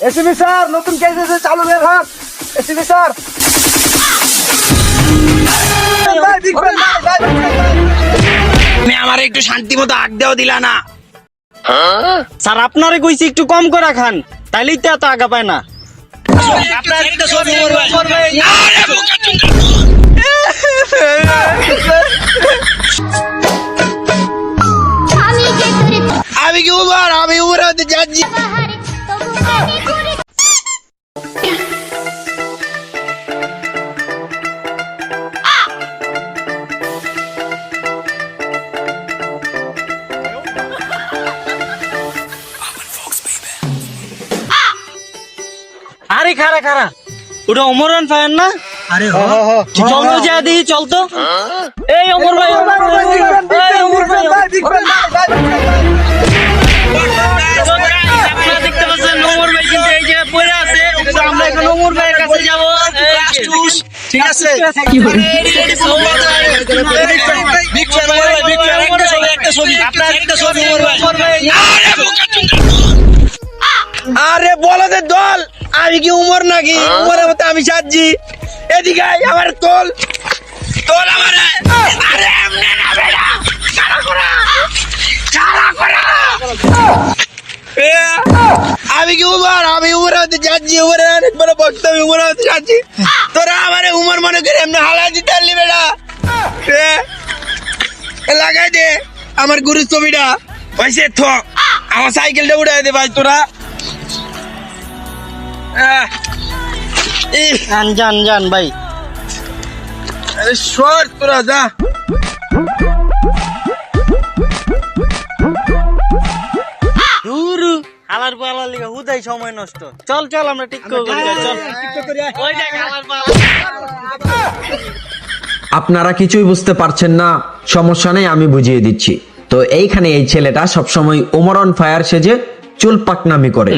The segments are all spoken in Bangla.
এসিবি স্যার নতুন কেস এসে চালু বের হাত এসিবি স্যার তুমি আমার একটু শান্তি মতো আড্ডাও দিলা না। স্যার আপনারে কইছি একটু কম করে খান, তাইলেই তো এত আগা পায় না। আপনার একটা ছবি করবে। আরে বোকা চুদা। আমি কি উমর? আমি উমর হতে যাচ্ছি। আরে খারা খারা, ওটা অমরন ফায়ার না? আরে চল তো যা দেখি, চল তো। এই অমর ভাই, এই অমর ভাই, আপনারা দেখতে পাচ্ছেন অমর ভাই কিন্তু এই যে পড়ে আছে। আমরা এখন অমর ভাইয়ের কাছে যাব। ঠিক আছে আরে বলদের দল, আমি কি উমর নাকি? উমরের মতো আমি সাজছি। এদিকে আয়, আমার তোল তোল আমার। আরে এমনে না বেটা, ছাড়া করা ছাড়া করা। আমি কি উমর? আমি উমরের মতো যাচ্ছি। উমরের অনেক বড় ভক্ত, আমি উমরের মতো যাচ্ছি। তোরা আমার উমর মনে করে এমনি হালা দিতে পারলি বেটা। লাগাই দে আমার গুরুর ছবিটা। হয়েছে থ, আমার সাইকেলটা উড়াই দে ভাই তোরা। জান জান জান ভাই, সর তোরা যা। দুরু হালার পালার লিগা হুদাই সময় নষ্ট। চল চল আমরা ঠিক করে চল। ওই দেখ হালার পালা। আপনারা কিছুই বুঝতে পারছেন না, সমস্যা নেই, আমি বুঝিয়ে দিচ্ছি। তো এইখানে এই ছেলেটা সবসময় ওমর অন ফায়ার সেজে চুল পাকনামি করে।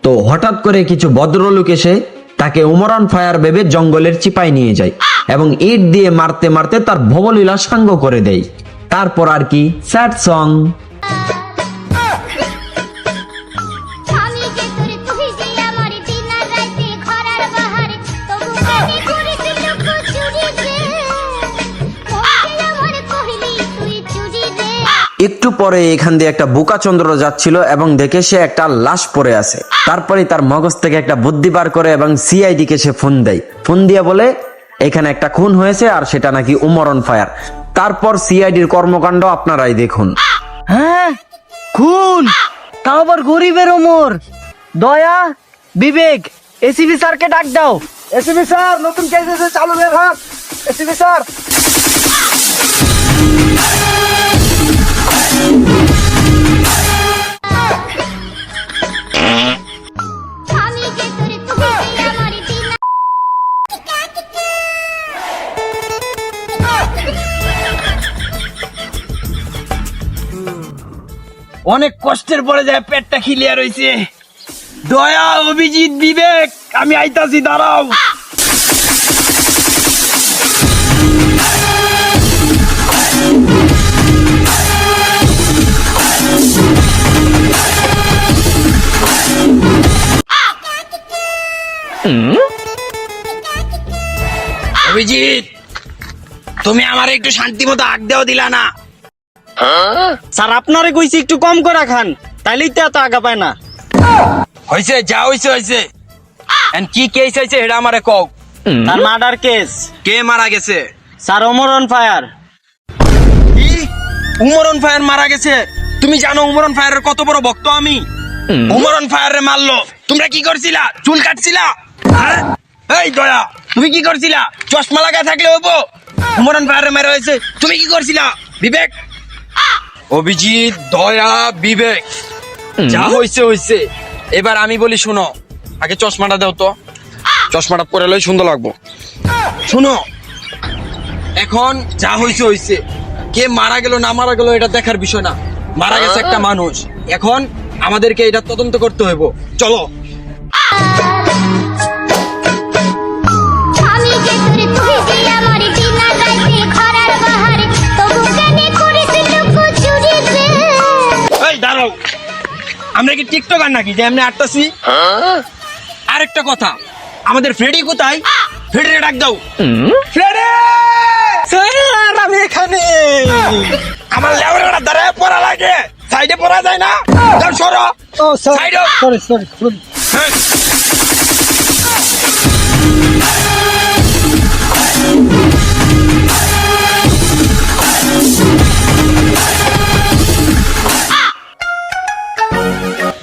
তো হঠাৎ করে কিছু ভদ্রলোক এসে তাকে ওমর অন ফায়ার ভেবে জঙ্গলের চিপায় নিয়ে যায় এবং ইট দিয়ে মারতে মারতে তার ভবলীলা সাঙ্গ করে দেয়। তারপর আর কি, স্যাড সং। একটু পরে এখান দিয়ে একটা বোকাচন্দ্র যাচ্ছিল এবং দেখে সে একটা লাশ পড়ে আছে। তারপরে তার মগজ থেকে একটা বুদ্ধি বার করে এবং সিআইডি কে সে ফোন দেয়। ফোন দিয়ে বলে এখানে একটা খুন হয়েছে আর সেটা নাকি ওমর অন ফায়ার। তারপর সিআইডির কর্মকাণ্ড আপনারাই দেখুন। হ্যাঁ, খুন, তাও আবার গরিবের ওমর। দয়া, বিবেক, এসিবি স্যারকে ডাক দাও। এসিবি স্যার নতুন কেস এসে চালু বের হাত এসিবি স্যার অনেক কষ্টের পরে যায়, পেটটা খিলিয়া রয়েছে। দয়া, অভিজিৎ, বিবেক, আমি আইতাছি, দাঁড়াও। অভিজিৎ, তুমি আমার একটু শান্তি মতো আড্ডাও দিলা না। স্যার আপনারে কইছি একটু কম করে খান, তাইলেই তো এত আগা পায় না। হয়েছে যা হয়েছে হয়েছে। কি কেস হয়েছে এটা আমারে কও। তার মার্ডার কেস। কে মারা গেছে? Sir Omar on fire. কি? উমর অন ফায়ার মারা গেছে? তুমি জানো উমর অন ফায়ারের কত বড় ভক্ত আমি? উমর অন ফায়ারে মারলো, তোমরা কি করছিলা? চুল কাটছিলা? হ্যাঁ? এই দয়া, তুমি কি করছিলা? চশমা লাগায় থাকলে হবো? উমর অন ফায়ারে মেরে হয়েছে, তুমি কি করছিলা? বিবেক, অভিজিৎ, দয়া, বিবেক, যা হয়েছে হয়েছে। এবার আমি বলি শুনো, আগে চশমাটা দাও তো। চশমাটা পরে লই সুন্দর লাগবো। শুনো, এখন যা হয়েছে হয়েছে। কে মারা গেল না মারা গেল এটা দেখার বিষয় না। মারা গেছে একটা মানুষ। এখন আমাদেরকে এটা তদন্ত করতে হইব। চলো। এই দাঁড়াও, আমরা কি টিকটকার নাকি যে এমনি আটতাছি? আরেকটা কথা, আমাদের ফ্রেডি কোথায়? ফ্রেডি ডাক দাও। ফ্রেডি স্যার আমি এখানে। আমার লেবরাটা দাঁড়ায় পড়া লাগে, সাইডে পড়া যায় না। যাও সরো। ও স্যার সাইড হও। সরি সরি হ্যাঁ।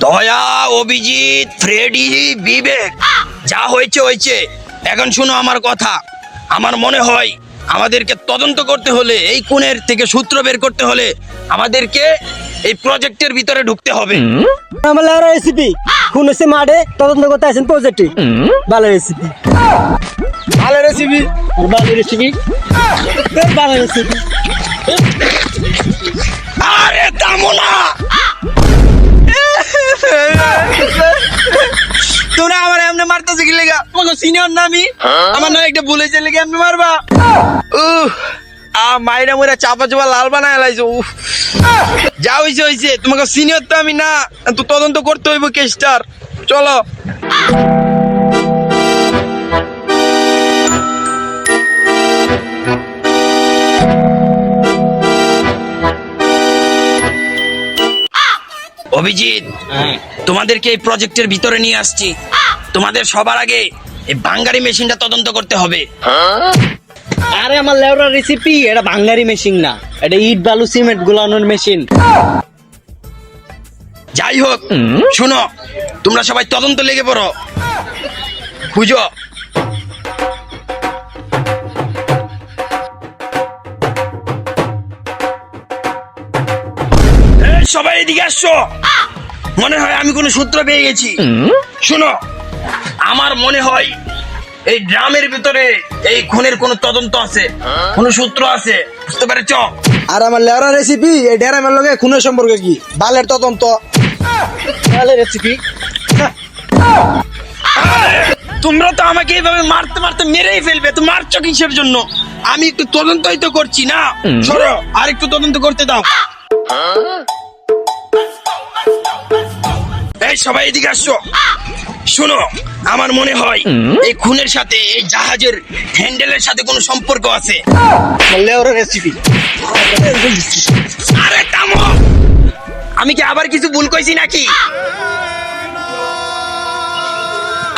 দয়া, অভিজিৎ, ফ্রেডি, বিবেক, যা হয়েছে হয়েছে। এখন শুনো আমার কথা। আমার মনে হয় আমাদেরকে তদন্ত করতে হলে, এই খুনের থেকে সূত্র বের করতে হলে আমাদেরকে এই প্রজেক্টের ভিতরে ঢুকতে হবে। আমার লেবরা রেসিপি খুন হচ্ছে মাঠে তদন্ত করতে আছেন প্রজেক্টে। ভালো রেসিপি, ভালো রেসিপি, ভালো রেসিপি, ভালো রেসিপি। আরে থামো না, তোরা আমার এমনি মারতেছে কি লেগা? তোমাকে সিনিয়র না আমি, আমার নাম একটা ভুলেছে লেগে এমনি মারবা? মাইরা মোরা চাপা চাপা লাল বানায় লাইছো। যা হইছে হইছে, তোমাকে সিনিয়র তো আমি না, তো তদন্ত করতে হইব কেসটার। চলো। অভিজিৎ, তোমাদেরকে এই প্রজেক্টের ভিতরে নিয়ে আসছি। তোমাদের সবার আগে এই বাঙ্গারি মেশিনটা তদন্ত করতে হবে। আরে আমার লেবরা রেসিপি, এটা বাঙ্গারি মেশিন না, এটা ইট বালু সিমেন্ট গুলানোর মেশিন। যাই হোক, শুনো, তোমরা সবাই তদন্ত লেগে পড়ো। খুঁজো। এই, সবাই এদিকে আসছো। মনে হয় আমি কোনো সূত্র পেয়ে গেছি। শুনো, আমার মনে হয় এই ড্রামের ভিতরে এই খুনের কোনো তদন্ত আছে, কোনো সূত্র আছে, বুঝতে পেরেছ? আর আমার লেবরা রেসিপি এই ড্যারামের লগে খুনের সম্পর্কে কি? বালের তদন্ত, ভালো রেসিপি। তোমরা তো আমাকে এইভাবে মারতে মারতে মেরেই ফেলবে, তো মারছো কিসের জন্য? আমি একটু তদন্তই তো করছি না। সরো, আর একটু তদন্ত করতে দাও। এই সবাই এদিকে আসছো। শোনো, আমার মনে হয় এই খুনের সাথে এই জাহাজের হ্যান্ডেলের সাথে কোনো সম্পর্ক আছে। লেবরা রেসিপি। আরে থামো, আমি কি আবার কিছু ভুল কইছি নাকি?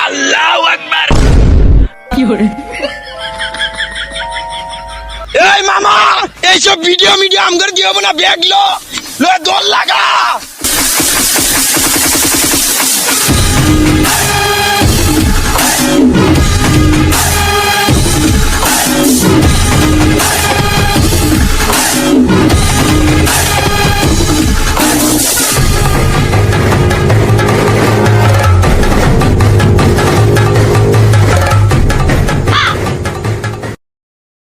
আল্লাহু আকবার। এই মামা, এইসব ভিডিও মিডিয়া আমগর কি হবে না? ব্যাগ লো, দৌড় লাগা।